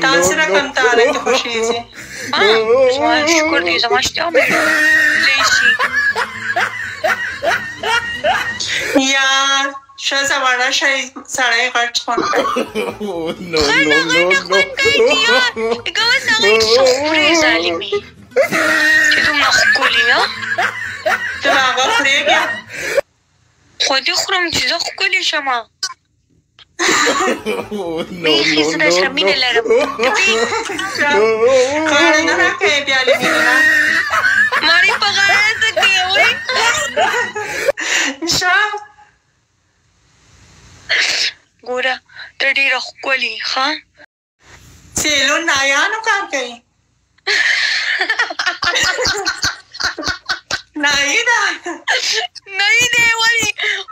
تا سره کوم تعلق ته خوشیږي؟ زما شکر دی زما شته مېړه لیشي یا ښځه وړه شی سړی غټ خوند کوي. غټه خوند کوي چې یار لکه اوس هغه څه خورې ظالمې چې دومره ښکلي ته به هغه خورې بیا خو دې خورم چې زه ښکلې شمه بیخي زه درسره مینه لرم غاړه نه راکوې بیا له مینې نه مړې په غاړه څه کوې وایي ښه ګوره ته ډېره ښکلې ښه سیلون نایانو کار کوي نایي ده نایي دی ولې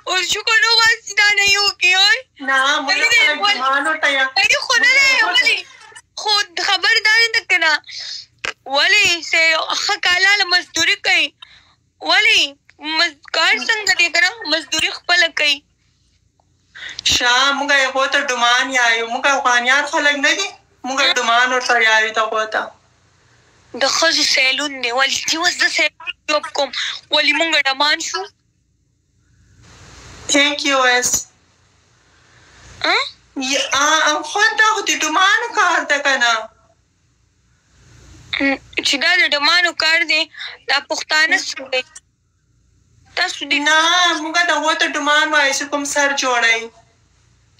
اوس شکر نه وباسي دا نایي وکړي وایي نه موږ خلک ګمان ورته یا نایي خو نه دی ولې خو خبر دا نه ده که نه ولې ښه کالاله مزدوري کوي ولې کار څنګه دی که نه مزدوري خپله کوي ښه موږ هغو ته ډمان یایو موږ افغانیان خلک نه دي موږ ډمان ورته یایو دغو ته د ښځو سیلون دی ولې چې اوس زه سیلون جوب کوم ولې مونږ ډمان شو تھینک یو ایس خوند دا خو د ډمانو کار ده که نه چې دا د ډمانو کار دی دا پښتانه څه دی تاسو دې نه موږ دغو ته ډمان وایو چې کوم سر جوړوي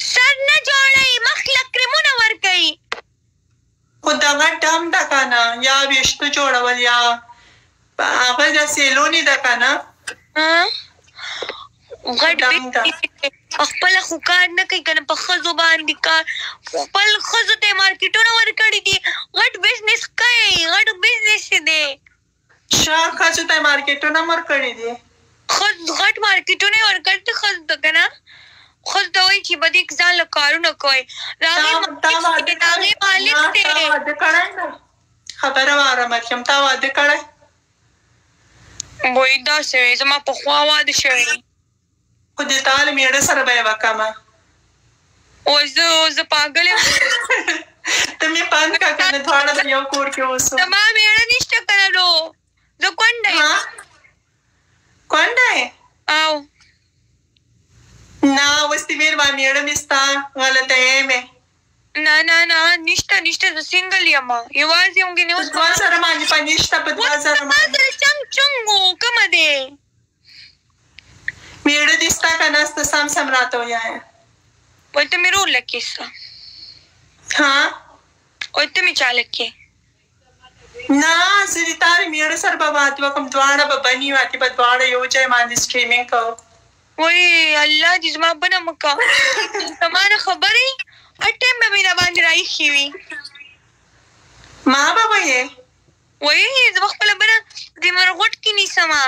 سر نه جوړوي مخ له کرمونه ورکوي خو دغه ډم ده که نه یا ویښته جوړول یا هغه د سیلونې ده که نه غټ خپله خو کار نه کوي که نه په ښځو باندې کار خپل ښځو ته یې مارکېټونه ورکړي دي غټ بزنس کوي غټ بزنس دی ښه ښځو ته یې مارکېټونه هم ورکړي دي غټ مارکېټونه یې ورکړي دي ښځو ته که نه ښځو ته وایي چې به دې ځان له کارونه کوئ د هغې مالک دی واده کړی نه خبره واره مریم تا واده کړی وایي داسې وی زما پخوا واده شوی خو د تا له مېړه سره به یې وکړمه اوس زه پاګل یم ته مې پند کړه که نه دواړه د یو کور کې اوسو زما مېړه نشته که نه نو زه کونډه یم کونډه یې او نه اوس دې مېر ما مېړه مې ستا غلطیی مې نه نه نه نشته زه سینګل یم یوازې یم ګنې اوس دوه زره باندې په نشته په دوه زره باندې چنګ و کومه دی مېړه دې ستا که نه سته سم راته ویایه وایي ته مې رول لکې ستا وایي ته مې چا لکې نه زه د تا د مېړه سره به واده وکړم دواړه به بني واده به دواړه یو ځای باندې سټریمینګ کوو وایي الله دې زما بنه مه کوه زما نه خبرې هر ټایم به مې راباندې راایښې وي ما به ویې وایي زما خپله بنه دې مرغوټ کې نیسمه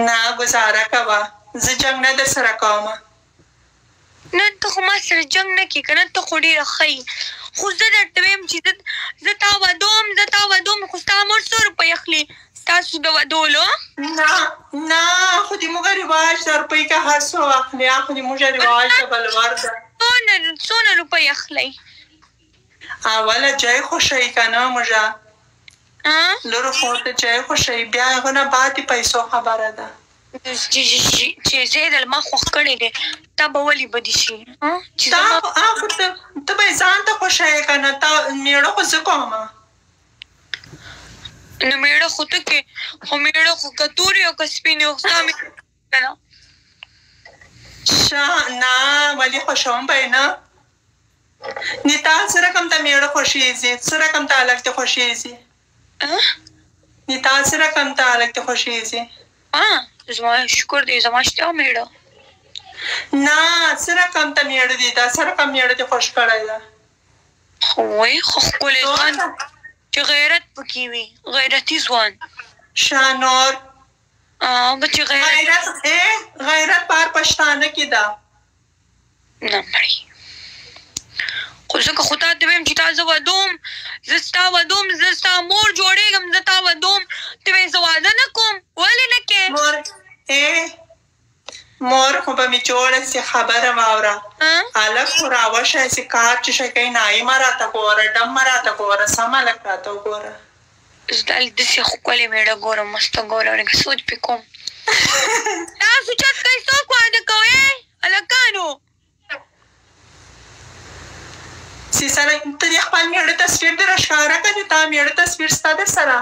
نه ګزاره کوه زه جنګ نه در سره کوم نه ته خو ما سره جنګ نه کړې که نه ته خو ډېره ښه یې خو زه درته وایم چې زه تا ودوم خو ستا مور څو روپۍ اخلي ستاسو د ودولو نه خو د موږ رواج د روپۍ که هر څو اخلي خو د موږ رواج د بلور ده څونه روپۍ اخلی اوله جای خوښوي که نه موږ لرو خو ته جای خوښوي بیا هغه نه بعد د پیسو خبره ده چې زه یې د لما خوښ کړی دی تا به ولې بدي شي ته به یې ځان ته خوښوې که نه تا مېړه خو زه کوم نو مېړه خو ته کې خو مېړه خو که تورې او که سپینې خو ستا مې که نه ښه نه ولې خوښوم به یې نه نه تا څه رقم ته مېړه خوښېږي څه رقم ته هلک ته خوښېږي نه تا څه رقم ته هلک ته خوښېږي زما شکر دی زما شته مېړه نه څه رقم ته مېړه دی دا څه رقم مېړه دې خوښ کړی ده خو وایي خو ښکلی ځوان چې غیرت پکې وي غیرتي ځوان ښه نور چې غیرت بار پښتانه کې ده نه مړی خو ځکه خو تا ته ویم چې تا زه ودوم زه ستا ودوم زه ستا مور جوړېږم زه تا ودوم ته وایې زه واده نه کوم ولې نه کې مور خو به مې جوړه سي خبره واوره هلک خو راوشه سي کار چې شی کوي نایمه راته ګوره ډمه راته ګوره سم هلک راته وګوره زدل داسې ښکلې مېړه ګورم مسته ګوره لکه سوچ پې کوم تاسو چت کوئ څوک واده کوئ هلکانو سي سره ته دې خپل مېړه تصویر دې راښکاره کړه چې تا مېړه تصویر ستا در سره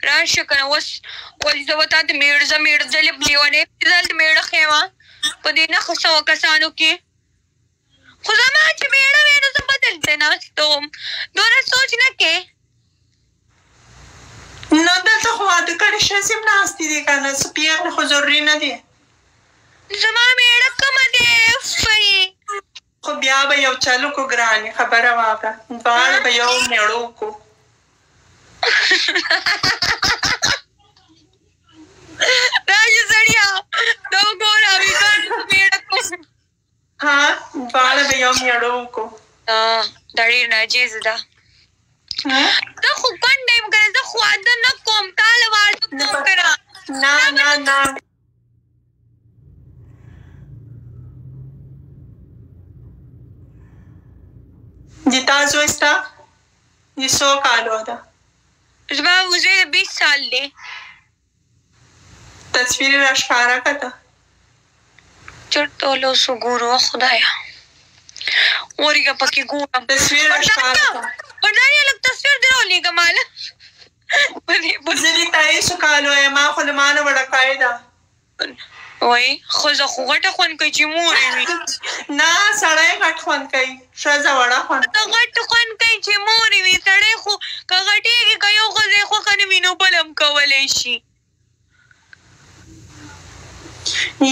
راشه کنه اوس زه به تا ته مېړه ځلې لیونی دلته مېړه ښیمه په دې نښه سوه کسانو کې خو زما چې مېړه وی نو زه به دلته ناست وم دونه سوچ نه کې نه دلته خو واده کړې ښځې هم ناستې دي که نه څه پېغلې خو ضروري نه دي زما مېړه کومه دی فی خو بیا به یو چل وکړو ګرانې خبره واوره دواړه به یو مېړه وکړو راشه سړیا دا وګوره مېړه کوم ها دواړه به یو مېړه وکړو دا ډېر ناجیز ده ته خو کونډه یم که نه زه خو واده نه کوم تا له واده کوم که نه د تا زوی ستا د څو کالو ده زما وزوی د 20 سال دی تصویر یې راښکاره کړه ته چېرته ولوسو ګورو خدایه ورېږه پکې ګورم تصویر راښکاره کړه ورنانیه لږ تصویر دې راولېږه ماله زه د تایسو کالو یم ما خو له ما نه وړکۍ ده وایي ښځه خو غټه خوند کوي چې مور یې وي نه سړی غټ خوند کوي ښځه وړه خوند ته غټ خوند کوي چې مور یې وي سړی خو که غټېږي که یو ښځه یې خوښه نه وي نو بل هم کولی شي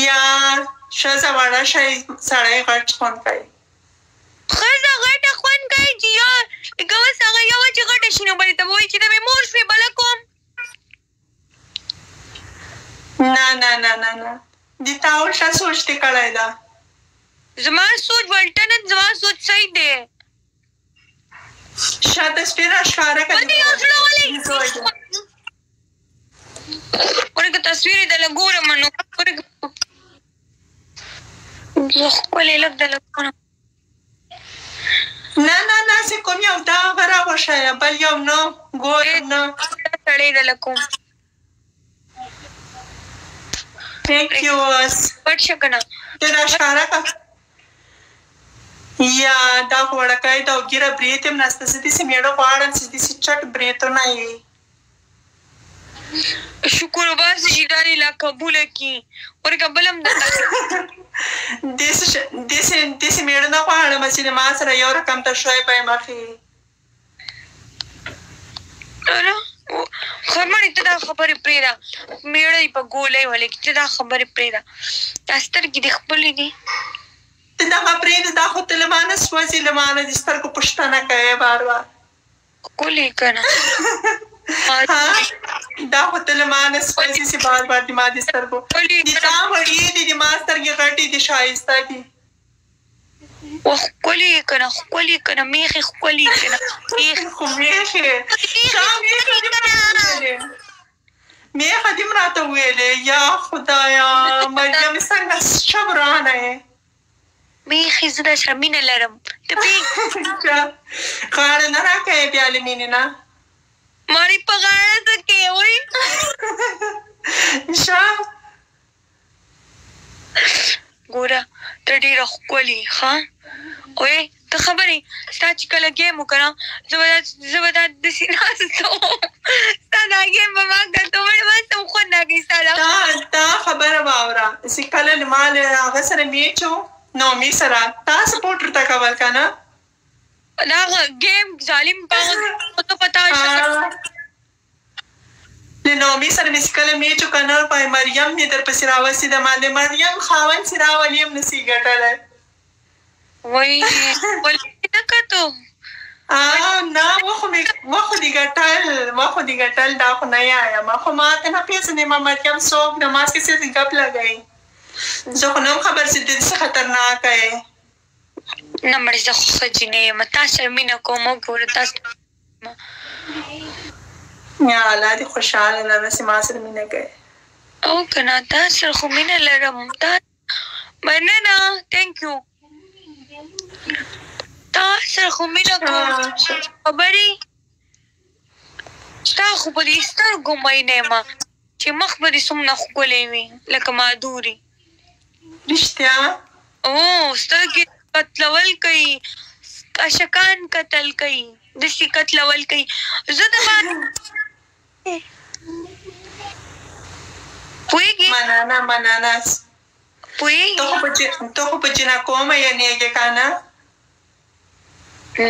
یا ښځه وړه شی سړی غټ خوند کوي ښځه غټه خوند کوي چې یا لکه اوس هغه یوه چې غټه شي نو بلې ته به وایي چې ته مې مور شوې بله کوم نه د تا الټه سوچ دې کړی ده زما سوچ ولټه نه زما سوچ صحیح دی شا تصویر راښکاره کړه یو زړه ولې ورېږه تصویر یې دله ګورم نو زه ښکلې لږ دله ګورم نه زه کوم یو دا هغه راوښیه بل یو نه ګورم نه سړی دله کوم Thank you. پټ شه که نه ته راښکاره کړه یا دا خو وړکۍ ده او ګیره برېت یم نسته زه داسې مېړه غواړم چې داسې چټ برېتونه یې شکر وباسه چې دا دې لا قبوله کړي ورېږه بل هم داسې مېړه نه غواړم چې د ما سره یو رقم ته شوی به یې مخې خرمړې ته دا خبرې پرېږده مېړه یې په ګولۍ ولګي ته دا خبرې پرېږده دا سترګې دې خپلې دي ته دغه پرېږده دا خو ته له ما نه سوځي له ما نه د سترګو پوښتنه کوې بار ښکلې که نه دا خو ته له ما نه سوځي چې بار د ما د سترګو د تا وړې دي د ما سترګې غټې دي ښایسته دي ښکلې که نه میښې ښکلې که نه خو میښې میښه دې م راته وویلې یا خدایا مریم څنګه ښه ورانه یې میښې زه در سره مینه لرم ته پوهېږې غاړه نه راکوې بیا له مینې نه مړې په غاړه څه کوې وایي ښه ګوره ته ډېره ښکلې ښه وایي ته خبرې ستا چې کله ګیم وکړم زه به دا داسې ناسته وم ستا دا ګیم به ما کتو ما څه خوند راکوي ستا دا خبره واوره چې کله ما له هغه سره میچ و نومي سره تا سپورټ ورته کول که نه دا ګیم ظالم په پتا د نومي سره مې چې کله میچ و که نه مریم مې در پسې راوستې ده ما د مریم خاوند چې راولي هم نسي ګټلی وایي ولې نه کتو نه وخو دې ګټل دا خو نه یایم خو ما ته نه پېژنې ما مریم څوک ده ما څه سې ګپ لګوي زه خو نه هم خبر چې دې څه خطرناکه یې نه مړې زه خو ښځې نه یم تا سره مینه کوم وګوره تا یا الله دې خوشحاله لره چې ما سره مینه کوې او کنه تا سره خو مینه لرم تا مننه تhank you تا سره خو مینه کوم خبرې ستا خو په دې سترګو مینه یم چې مخ به دې څومره ښکلی وي لکه مادوري رښتیا سترګې کتلول کوي اشکان کتل کوي داسې کتلول کوي زه د پوهېږې مننه پوهېږې ته خو په جنکو میینېږې که نه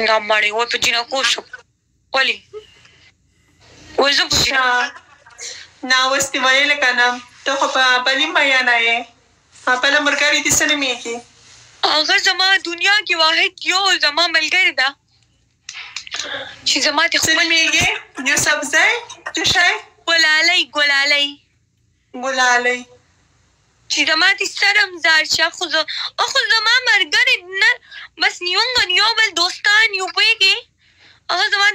نه مړې وای په جنکو شو ولې وای زه ناوستې ویلې که نه ته خو په بلې میینه یې بله ملګرې دې څه نومېږي هغه زما دنیا کې واحد یو زما ملګرې ده چې زما د څه نومېږي یوسفزۍ څه شی ګلالۍ چې زما د سرم زار شي خو زما ملګرې نه بس یو بل دوستان یو پوهېږې هغه زما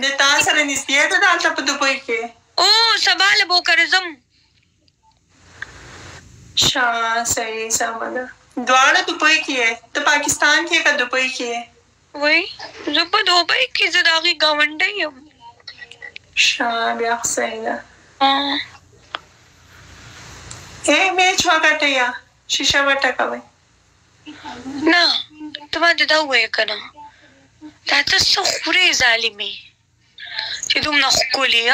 د تا سره نږدې ده دلته په دوبۍ کې سبا له بوکره ځم صحیح سمه ده دواړه دوبۍ کې یې ته پاکستان کې که دوبۍ کې یې وای زه په دوبۍ کې زه د هغې ګاونډی یم بیا خو صحیح ده میچ وګټئ یا شیشه وټکوئ نه ته ما ته دا ووایه که نه دا ته څه خورې ظالمې چې دومره ښکلې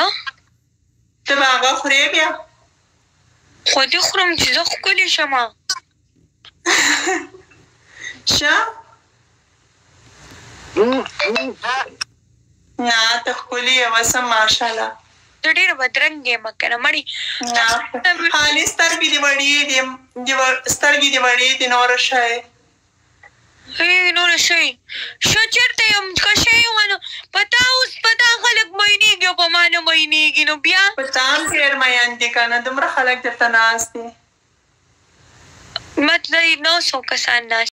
ته به هغه خورې بیا خو دې خورم چې زه ښکلې شمه نه ته ښکلې یې اوسه ماشاءالله زه ډېره بدرنګه یم که نه مړې حالې سترګې دې وړې دي نوره شی نوره شی ښه چېرته یم که شی ونه په تا اوس په تا خلک مینېږي او په ما نه مینېږي نو بیا په تا هم ډېر مین دي که نه دومره خلک درته ناست دي مطلب 900 کسان ناست